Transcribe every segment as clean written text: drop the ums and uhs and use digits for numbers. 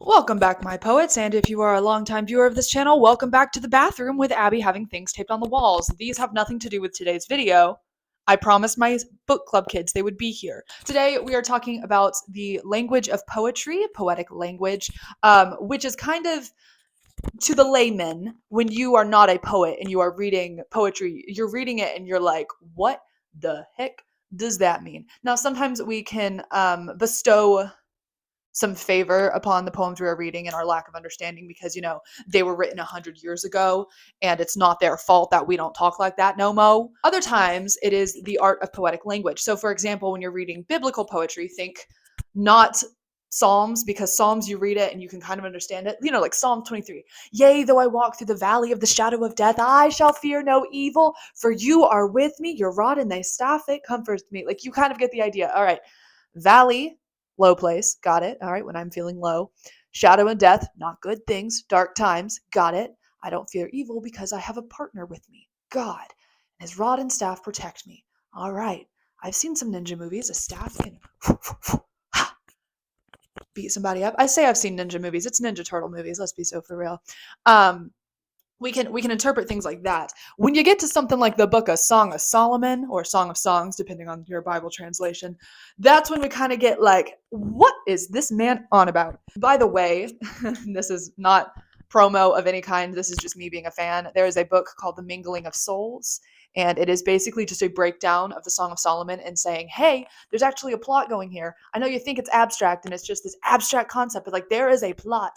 Welcome back, my poets, and if you are a longtime viewer of this channel, welcome back to the bathroom with Abby having things taped on the walls. These have nothing to do with today's video. I promised my book club kids they would be here. Today we are talking about the language of poetry, poetic language, which is kind of, to the layman, when you are not a poet and you are reading poetry, you're reading it and you're like, what the heck does that mean? Now, sometimes we can bestow some favor upon the poems we are reading and our lack of understanding because, they were written 100 years ago and it's not their fault that we don't talk like that no mo. Other times it is the art of poetic language. So for example, when you're reading biblical poetry, think not Psalms, because Psalms you read it and you can kind of understand it. Like Psalm 23. Yea, though I walk through the valley of the shadow of death, I shall fear no evil, for you are with me, your rod and thy staff, it comforts me. Like you kind of get the idea. All right. Valley, low place, got it. All right, when I'm feeling low. Shadow and death, not good things. Dark times, got it. I don't fear evil because I have a partner with me, God. And his rod and staff protect me. All right, I've seen some ninja movies. A staff can beat somebody up. I say I've seen ninja movies. It's Ninja Turtle movies. Let's be so for real. We can interpret things like that. When you get to something like the book of Song of Solomon or Song of Songs, depending on your Bible translation, that's when we kind of get like, what is this man on about? By the way, this is not promo of any kind. This is just me being a fan. There is a book called The Mingling of Souls, and it is basically just a breakdown of the Song of Solomon and saying, hey, there's actually a plot going here. I know you think it's abstract and it's just this abstract concept, but like there is a plot.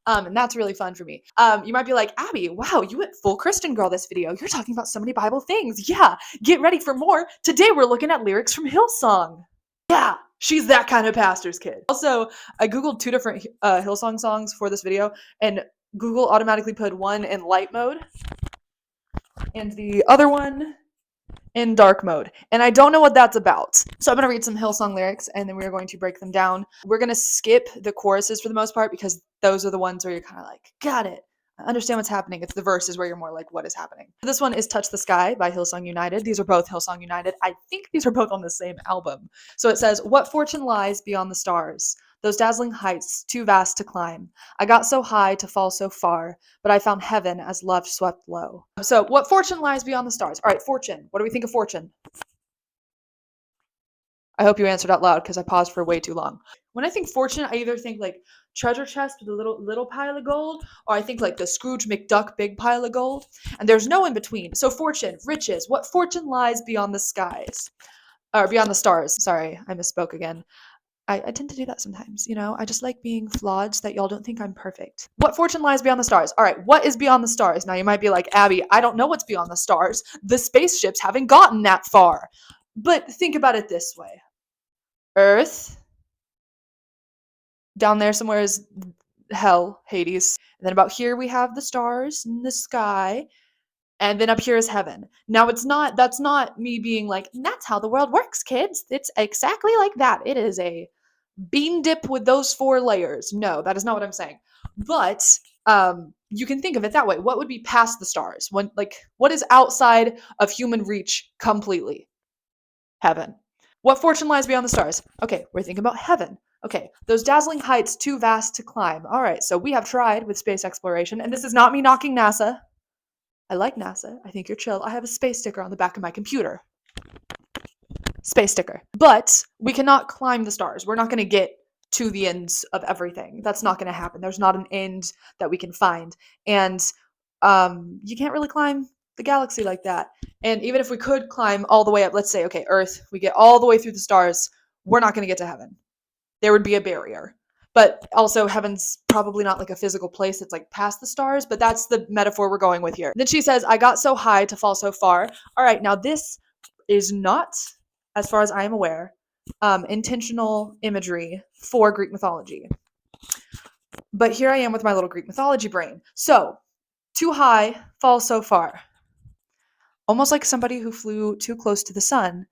And that's really fun for me. You might be like, Abby, wow, you went full Christian girl this video. You're talking about so many Bible things. Yeah, get ready for more. Today we're looking at lyrics from Hillsong. Yeah, she's that kind of pastor's kid. Also, I Googled 2 different Hillsong songs for this video, and Google automatically put one in light mode and the other one in dark mode. And I don't know what that's about. So I'm going to read some Hillsong lyrics and then we're going to break them down. We're going to skip the choruses for the most part because those are the ones where you're kind of like, got it. I understand what's happening. It's the verses where you're more like, what is happening? This one is Touch the Sky by Hillsong United. These are both Hillsong United. I think these are both on the same album. So it says, what fortune lies beyond the stars? Those dazzling heights, too vast to climb. I got so high to fall so far, but I found heaven as love swept low. So what fortune lies beyond the stars? All right, fortune. What do we think of fortune? I hope you answered out loud because I paused for way too long. When I think fortune, I either think like treasure chest with a little pile of gold, or I think like the Scrooge McDuck big pile of gold, and there's no in between. So fortune, riches, what fortune lies beyond the skies, or beyond the stars. Sorry, I misspoke again. I tend to do that sometimes, I just like being flawed so that y'all don't think I'm perfect. What fortune lies beyond the stars? All right, what is beyond the stars? Now you might be like, Abby, I don't know what's beyond the stars. The spaceships haven't gotten that far. But think about it this way. Earth, down there somewhere is hell, Hades. And then about here we have the stars in the sky. And then up here is heaven. Now that's not me being like, that's how the world works, kids. It's exactly like that. It is a bean dip with those 4 layers. No, that is not what I'm saying. But you can think of it that way. What would be past the stars? What is outside of human reach completely? Heaven. What fortune lies beyond the stars? Okay, we're thinking about heaven. Okay, those dazzling heights too vast to climb. All right, so we have tried with space exploration, and this is not me knocking NASA. I like NASA. I think you're chill. I have a space sticker on the back of my computer. Space sticker. But we cannot climb the stars. We're not going to get to the ends of everything. That's not going to happen. There's not an end that we can find. And you can't really climb the galaxy like that. And even if we could climb all the way up, let's say, okay, Earth, we get all the way through the stars, we're not going to get to heaven. There would be a barrier. But also, heaven's probably not like a physical place. It's like past the stars, but that's the metaphor we're going with here. Then she says, I got so high to fall so far. All right, now this is not, as far as I am aware, intentional imagery for Greek mythology. But here I am with my little Greek mythology brain. So, too high, fall so far. Almost like somebody who flew too close to the sun,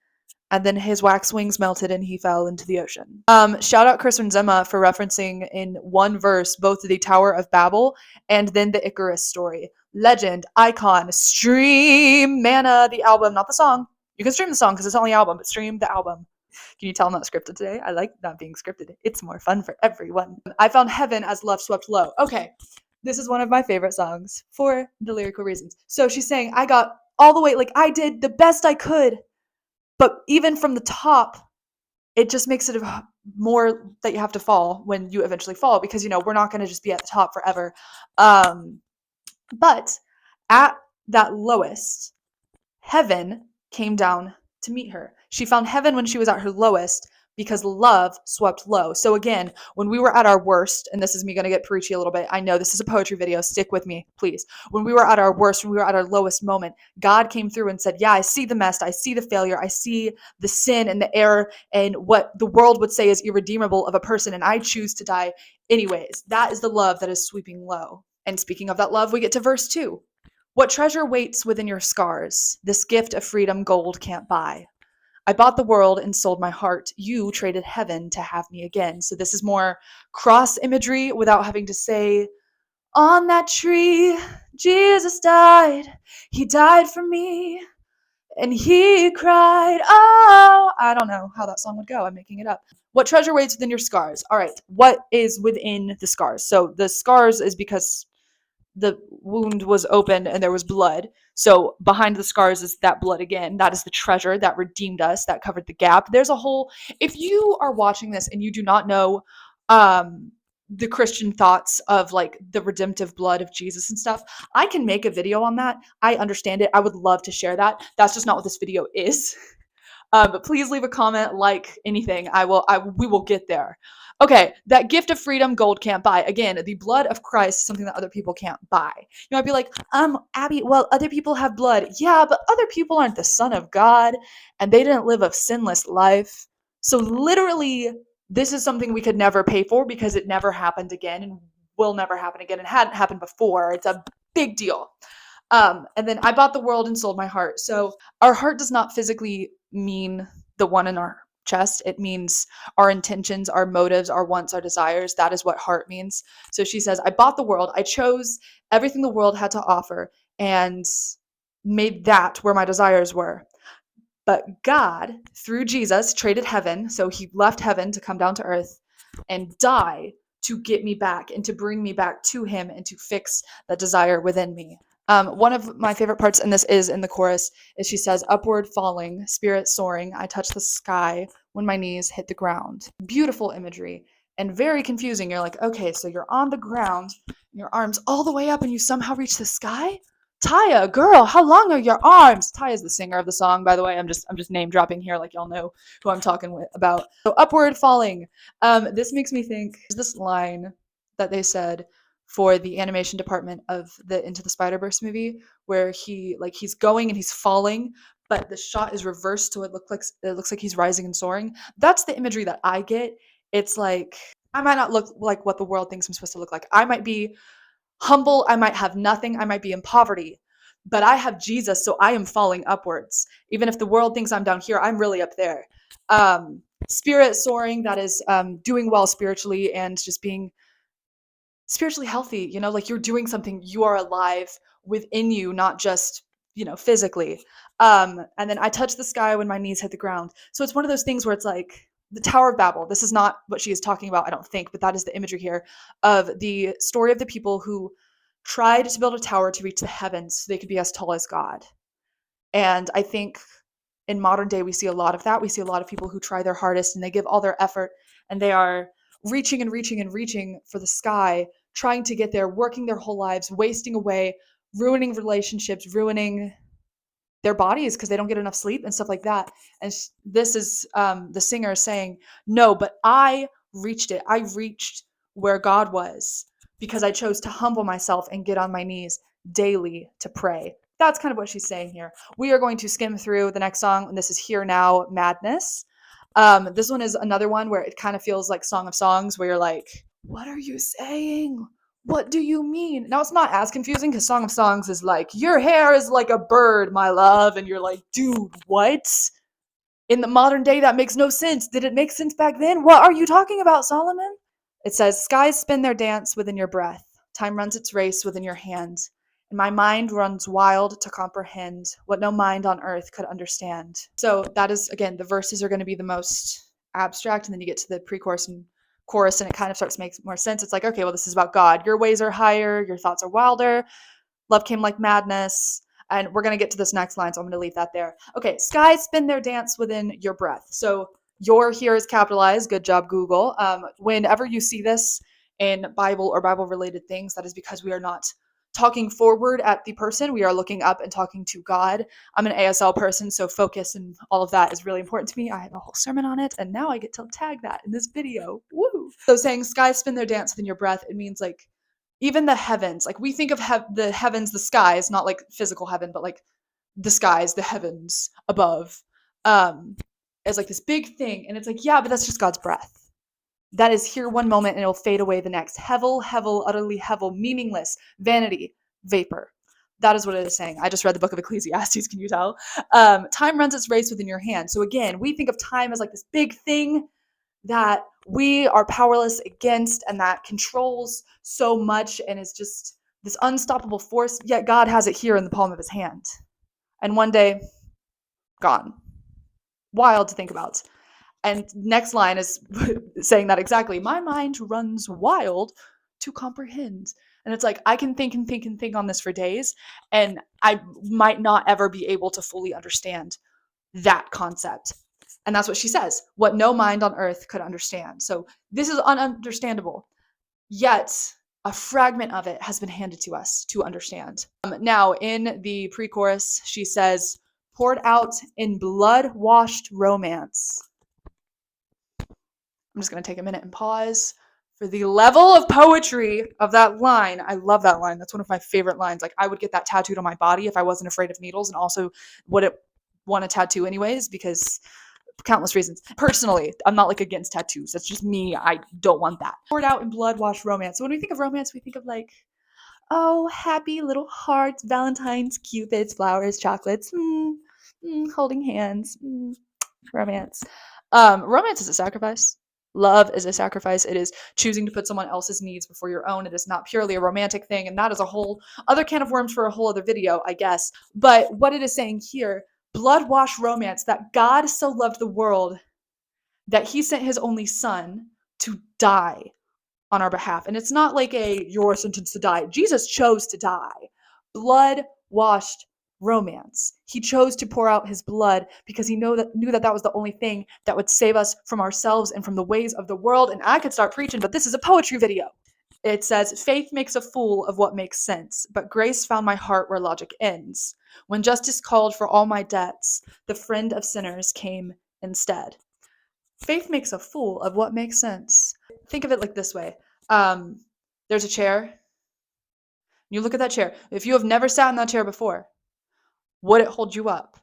and then his wax wings melted and he fell into the ocean. Shout out Chris Zema for referencing in one verse both the Tower of Babel and then the Icarus story. Legend, icon, stream, Manna, the album, not the song. You can stream the song because it's on the album, but stream the album. Can you tell I'm not scripted today? I like not being scripted. It's more fun for everyone. I found heaven as love swept low. Okay, this is one of my favorite songs for the lyrical reasons. So she's saying, I got all the way, like I did the best I could, but even from the top, it just makes it more that you have to fall when you eventually fall, because we're not going to just be at the top forever. But at that lowest, heaven came down to meet her. She found heaven when she was at her lowest because love swept low. So again, when we were at our worst, and this is me going to get preachy a little bit. I know this is a poetry video. Stick with me, please. When we were at our worst, when we were at our lowest moment, God came through and said, yeah, I see the mess. I see the failure. I see the sin and the error and what the world would say is irredeemable of a person, and I choose to die anyways. That is the love that is sweeping low. And speaking of that love, we get to verse 2. What treasure waits within your scars? This gift of freedom gold can't buy. I bought the world and sold my heart. You traded heaven to have me again. So this is more cross imagery without having to say, on that tree, Jesus died. He died for me. And he cried, oh, I don't know how that song would go. I'm making it up. What treasure waits within your scars? All right. What is within the scars? So the scars is because the wound was open and there was blood. So behind the scars is that blood again. That is the treasure that redeemed us, that covered the gap. There's a whole, if you are watching this and you do not know the Christian thoughts of like the redemptive blood of Jesus and stuff, I can make a video on that. I understand it. I would love to share that. That's just not what this video is. But please leave a comment, like anything. We will get there. Okay, that gift of freedom gold can't buy. Again, the blood of Christ is something that other people can't buy. You might be like, Abby, well, other people have blood. Yeah, but other people aren't the Son of God, and they didn't live a sinless life. So literally, this is something we could never pay for because it never happened again and will never happen again. It hadn't happened before. It's a big deal. And then I bought the world and sold my heart. So our heart does not physically mean the one in our chest. It means our intentions, our motives, our wants, our desires. That is what heart means. So she says, I bought the world. I chose everything the world had to offer and made that where my desires were. But God, through Jesus, traded heaven. So he left heaven to come down to earth and die to get me back and to bring me back to him and to fix that desire within me. One of my favorite parts, and this is in the chorus, is she says, upward falling, spirit soaring, I touch the sky when my knees hit the ground. Beautiful imagery and very confusing. You're like, okay, so you're on the ground, your arms all the way up and you somehow reach the sky? Taya, girl, how long are your arms? Taya's the singer of the song, by the way. I'm just name dropping here, like y'all know who I'm talking about. So upward falling. This makes me think this line that they said for the animation department of the Into the Spider-Verse movie, where he's going and he's falling, but the shot is reversed, so it looks like he's rising and soaring. That's the imagery that I get. It's like I might not look like what the world thinks I'm supposed to look like. I might be humble, I might have nothing, I might be in poverty, but I have Jesus, so I am falling upwards. Even if the world thinks I'm down here, I'm really up there. Spirit soaring, that is doing well spiritually and just being spiritually healthy, like you're doing something, you are alive within you, not just, physically. And then I touch the sky when my knees hit the ground. So it's one of those things where it's like the Tower of Babel. This is not what she is talking about, I don't think, but that is the imagery here of the story of the people who tried to build a tower to reach the heavens so they could be as tall as God. And I think in modern day, we see a lot of that. We see a lot of people who try their hardest and they give all their effort and they are reaching and reaching and reaching for the sky, trying to get there, working their whole lives, wasting away, ruining relationships, ruining their bodies because they don't get enough sleep and stuff like that. And this is the singer saying, no, but I reached it. I reached where God was because I chose to humble myself and get on my knees daily to pray. That's kind of what she's saying here. We are going to skim through the next song, and this is Here Now, Madness. This one is another one where it kind of feels like Song of Songs, where you're like, what are you saying? What do you mean? Now, it's not as confusing because Song of Songs is like, your hair is like a bird, my love. And you're like, dude, what? In the modern day, that makes no sense. Did it make sense back then? What are you talking about, Solomon? It says, skies spin their dance within your breath. Time runs its race within your hands. and my mind runs wild to comprehend what no mind on earth could understand. So that is, again, the verses are going to be the most abstract, and then you get to the pre-chorus and chorus, and it kind of starts to make more sense. It's like, okay, well, this is about God. Your ways are higher, your thoughts are wilder. Love came like madness. And we're going to get to this next line, so I'm going to leave that there. Okay, skies spin their dance within your breath. So your here is capitalized. Good job, Google. Whenever you see this in Bible or Bible-related things, that is because we are not talking forward at the person. We are looking up and talking to God. I'm an ASL person, so focus and all of that is really important to me. I have a whole sermon on it, and now I get to tag that in this video. Woo! So saying skies spin their dance within your breath, it means like even the heavens, like we think of the heavens, the skies, not like physical heaven, but like the skies, the heavens above, as like this big thing. And it's like, yeah, but that's just God's breath. That is here one moment and it'll fade away the next. Hevel, utterly hevel, meaningless, vanity, vapor. That is what it is saying. I just read the book of Ecclesiastes, can you tell? Time runs its race within your hand. So again, we think of time as like this big thing that we are powerless against and that controls so much and is just this unstoppable force, yet God has it here in the palm of his hand. And one day, gone. Wild to think about. And next line is saying that exactly. My mind runs wild to comprehend. And it's like, I can think and think and think on this for days, and I might not ever be able to fully understand that concept. And that's what she says, what no mind on earth could understand. So this is ununderstandable, yet a fragment of it has been handed to us to understand. Now, in the pre-chorus, she says, poured out in blood-washed romance. I'm just going to take a minute and pause for the level of poetry of that line. I love that line. That's one of my favorite lines. Like, I would get that tattooed on my body if I wasn't afraid of needles, and also would it want a tattoo anyways, because countless reasons. Personally, I'm not like against tattoos. That's just me. I don't want that. Poured out in blood-washed romance. So when we think of romance, we think of like, oh, happy little hearts, Valentine's, cupids, flowers, chocolates, holding hands, romance. Romance is a sacrifice. Love is a sacrifice. It is choosing to put someone else's needs before your own. It is not purely a romantic thing, and that is a whole other can of worms for a whole other video, I guess. But what it is saying here, blood-washed romance, that God so loved the world that he sent his only son to die on our behalf. And it's not like you're sentenced to die. Jesus chose to die. Blood-washed romance. He chose to pour out his blood because he knew that was the only thing that would save us from ourselves and from the ways of the world. And I could start preaching, but this is a poetry video. It says, faith makes a fool of what makes sense, but grace found my heart where logic ends. When justice called for all my debts, the friend of sinners came instead. Faith makes a fool of what makes sense. Think of it like this way. There's a chair. You look at that chair. If you have never sat in that chair before, would it hold you up?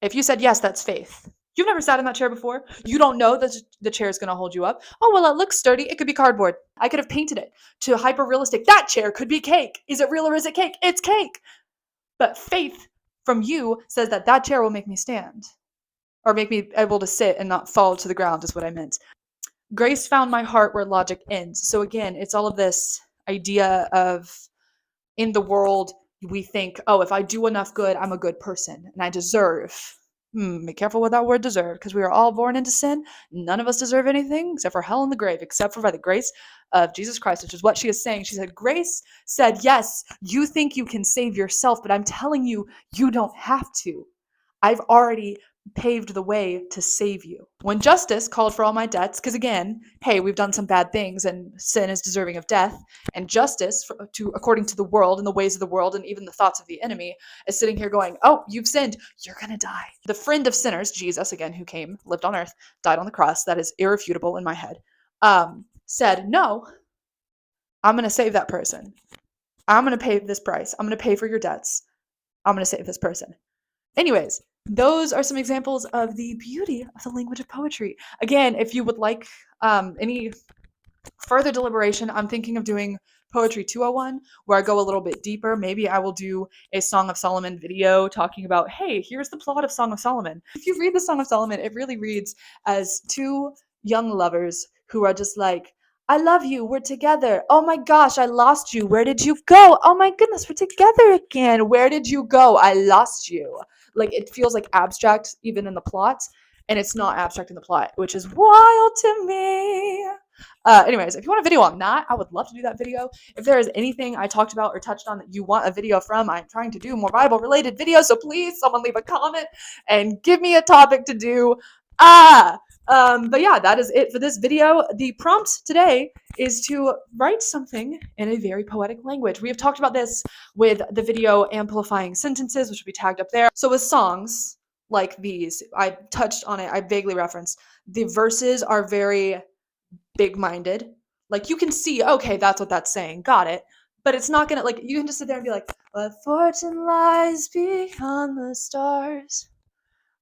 If you said yes, that's faith. You've never sat in that chair before. You don't know that the chair is going to hold you up. Oh, well, it looks sturdy. It could be cardboard. I could have painted it to hyper realistic. That chair could be cake. Is it real or is it cake? It's cake. But faith from you says that chair will make me stand, or make me able to sit and not fall to the ground is what I meant. Grace found my heart where logic ends. So again, it's all of this idea of in the world, we think, oh, if I do enough good, I'm a good person and I deserve. Be careful with that word deserve, because we are all born into sin. None of us deserve anything except for hell and the grave, except for by the grace of Jesus Christ, which is what she is saying. She said, grace said, yes, you think you can save yourself, but I'm telling you, you don't have to. I've already paved the way to save you. When justice called for all my debts, because again, hey, we've done some bad things and sin is deserving of death, and justice, according to the world and the ways of the world and even the thoughts of the enemy, is sitting here going, oh, you've sinned, you're gonna die. The friend of sinners, Jesus, again, who came, lived on earth, died on the cross, that is irrefutable in my head, said, no, I'm gonna save that person. I'm gonna pay this price. I'm gonna pay for your debts. I'm gonna save this person. Anyways, those are some examples of the beauty of the language of poetry. Again, if you would like any further deliberation, I'm thinking of doing Poetry 201, where I go a little bit deeper. Maybe I will do a Song of Solomon video talking about, hey, here's the plot of Song of Solomon. If you read the Song of Solomon, it really reads as two young lovers who are just like, I love you. We're together. Oh my gosh, I lost you. Where did you go? Oh my goodness, we're together again. Where did you go? I lost you. Like it feels like abstract even in the plot, and it's not abstract in the plot, which is wild to me. Anyways, if you want a video on that, I would love to do that video. If there is anything I talked about or touched on that you want a video from, I'm trying to do more Bible related videos, so please someone leave a comment and give me a topic to do. But yeah, that is it for this video. The prompt today is to write something in a very poetic language. We have talked about this with the video amplifying sentences, which will be tagged up there. So with songs like these, I touched on it, I vaguely referenced, the verses are very big-minded. Like you can see, okay, that's what that's saying. Got it. But it's not gonna, like, you can just sit there and be like, but fortune lies beyond the stars.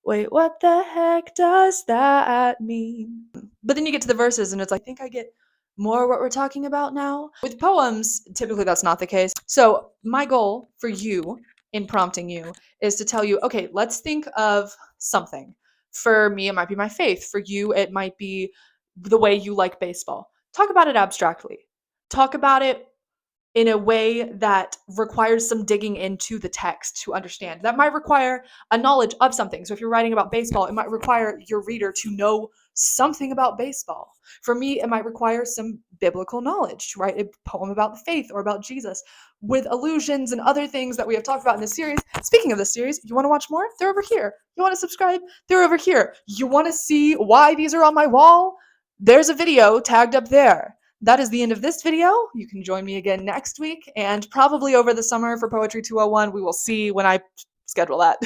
Wait, what the heck does that mean? But then you get to the verses and it's like, I think I get more what we're talking about now. With poems, typically that's not the case. So my goal for you in prompting you is to tell you, okay, let's think of something. For me, it might be my faith. For you, it might be the way you like baseball. Talk about it abstractly. Talk about it in a way that requires some digging into the text to understand. That might require a knowledge of something. So if you're writing about baseball, it might require your reader to know something about baseball. For me, it might require some biblical knowledge to write a poem about the faith or about Jesus with allusions and other things that we have talked about in this series. Speaking of this series, you want to watch more? They're over here. You want to subscribe? They're over here. You want to see why these are on my wall? There's a video tagged up there. That is the end of this video. You can join me again next week and probably over the summer for Poetry 201. We will see when I schedule that.